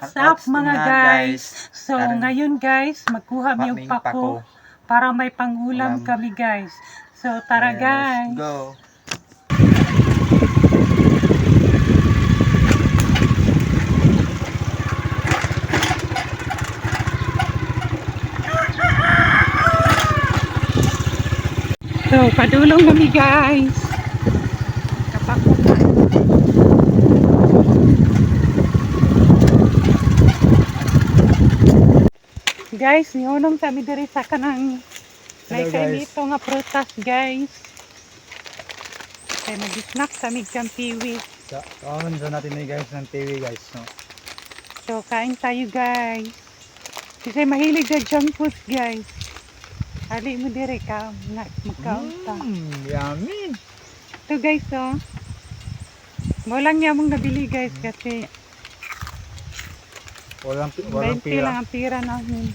What's up mga guys? So ngayon guys, magkuha mi og pako para may pangulam kami guys. So tara guys. Let's go. So padulong kami guys. Kapako. Guys, nihunong kami diri sa kanang may kay dito nga prutas guys. Kaya nag-snack kami kang tiwi. So, kawan natin ni guys ng TV guys. No? So kain tayo guys. Kasi mahilig na junk food guys. Ali mo diri ka magkaunta. Yummy. Ito guys oh. Mo lang niya mong nabili guys kasi Walang 20 pira. lang ang pira namin.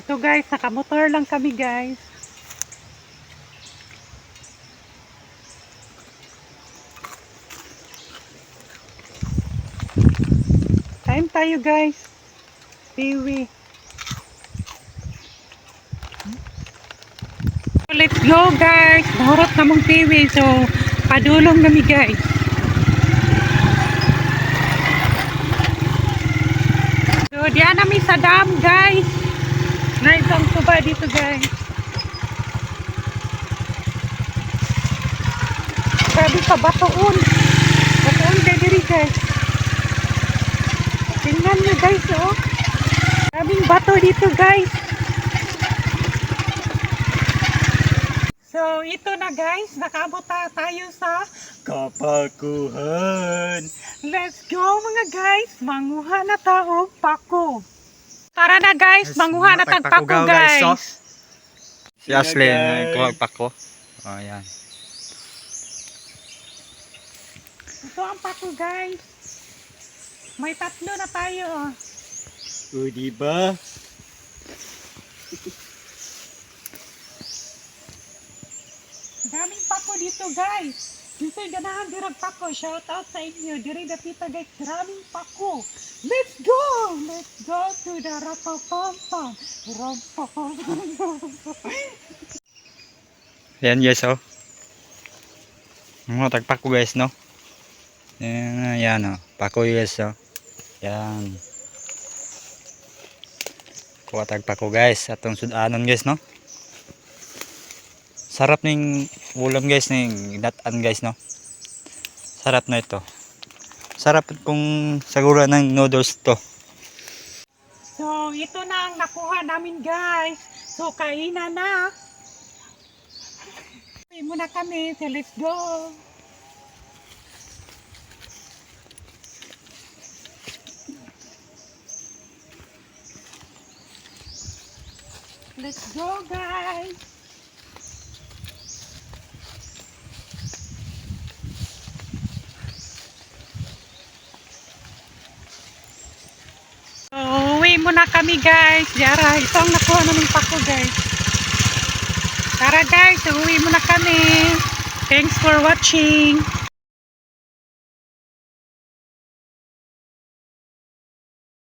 Ito guys, nakamotor lang kami guys. Time tayo guys. Piwi. Let's go guys. Mahurot na mong piwi. So, padulong kami guys. So, diyan namin sa dam guys. Naisang tuba dito guys. Grabe ka, batoon. Batoon kayo diri guys. Tingnan nyo guys oh. Grabing bato dito guys. So ito na guys. Nakaabot tayo sa Kapakuhan. Let's go mga guys. Manguha na tayo pako. Tara na guys. Manguha na tayo pako guys. Si Ashley, kuha pako. Oh, yan. Ito ang pako guys. May tatlo na tayo. O, diba? Daming pako dito guys. Dito ganahan dirag pako. Shout out sa inyo. Diri dapita guys. Daming pako. Let's go! Let's go to the rapapampa. Yan guys oh. Mga tagpako guys no. Yan oh. Pako guys oh. Yan. Kuha tagpako guys. Atong sudanon guys no. Sarap ning ulam guys ning datan guys no. Sarap na ito. Sarap kung sagura ng noodles to. So ito na ang nakuha namin guys. So kainan na. Uwi muna kami. So let's go. Let's go guys. So, uwi muna kami guys. Yara, ito ang nakuha namin pako guys. Tara guys, uwi muna kami. Thanks for watching.